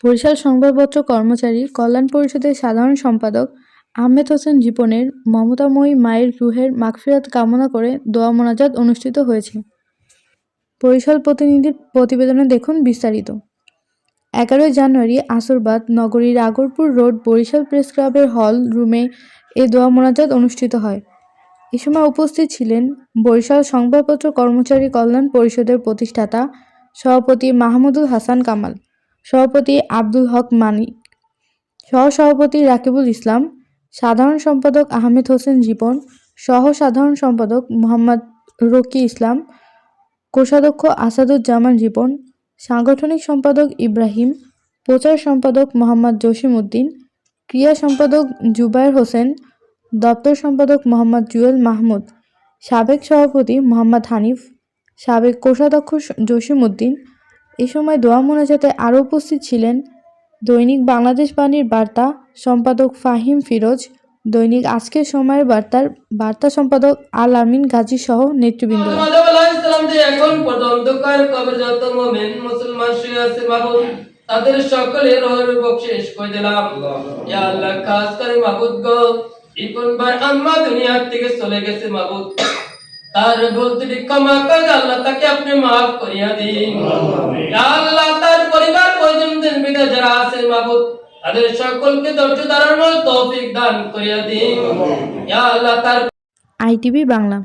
বরিশাল সংবাদপত্র কর্মচারী কল্যাণ পরিষদের সাধারণ সম্পাদক আহমেদ হোসেন জীবনের মমতাময়ী মায়ের রুহের মাগফিরাত কামনা করে দোয়া মোনাজাত অনুষ্ঠিত হয়েছে। বরিশাল প্রতিনিধির প্রতিবেদনে দেখুন বিস্তারিত। 11 জানুয়ারি আসরবাদ নগরীর আগরপুর রোড বরিশাল প্রেস ক্লাবের হল রুমে এ দোয়া মোনাজাত অনুষ্ঠিত হয়। এ সময় উপস্থিত ছিলেন বরিশাল সংবাদপত্র কর্মচারী কল্যাণ পরিষদের প্রতিষ্ঠাতা সভাপতি মাহমুদুল হাসান কামাল, সভাপতি আব্দুল হক মানিক, সহ-সভাপতি রাকিবুল ইসলাম, সাধারণ সম্পাদক আহমেদ হোসেন জীবন, সহ-সাধারণ সম্পাদক মোহাম্মদ রকি ইসলাম, কোষাধ্যক্ষ আসাদুজ্জামান জীবন, সাংগঠনিক সম্পাদক ইব্রাহিম, প্রচার সম্পাদক মোহাম্মদ জসিম উদ্দিন, ক্রীড়া সম্পাদক জুবায়ের হোসেন, দপ্তর সম্পাদক মোহাম্মদ জুয়েল মাহমুদ, সাবেক সভাপতি মোহাম্মদ হানিফ, সাবেক কোষাধ্যক্ষ জসিম উদ্দিন। এ সময় দোয়া মোনাজাতে আরও উপস্থিত ছিলেন দৈনিক বাংলাদেশ বাণীর বার্তা সম্পাদক ফাহিম ফিরোজ, দৈনিক আজকের সময়ের বার্তার বার্তা সম্পাদক আল আমিন গাজী সহ নেতৃবৃন্দ। এখন অন্ধকার কবর যত মুমিন মুসলমান শুয়ে আছে মাবুদ, তাদের সকলের রোহের বকশিশ করে দিলাম। ইয়া আল্লাহ, খাস করে মাবুদ গো, ইপন ভাই আম্মা দুনিয়া থেকে চলে গেছে মাবুদ, তার ভুল ত্রুটি ক্ষমা করে আল্লাহ তাকে আপনি মাফ করিয়া দিন। ইয়া আল্লাহ, তার পরিবার পরিজনদের বিদে যারা আছেন মাবুদ, তাদের সকলকে ধৈর্য ধারণের তৌফিক দান করিয়া দিন। ইয়া আল্লাহ, তার ITV বাংলা।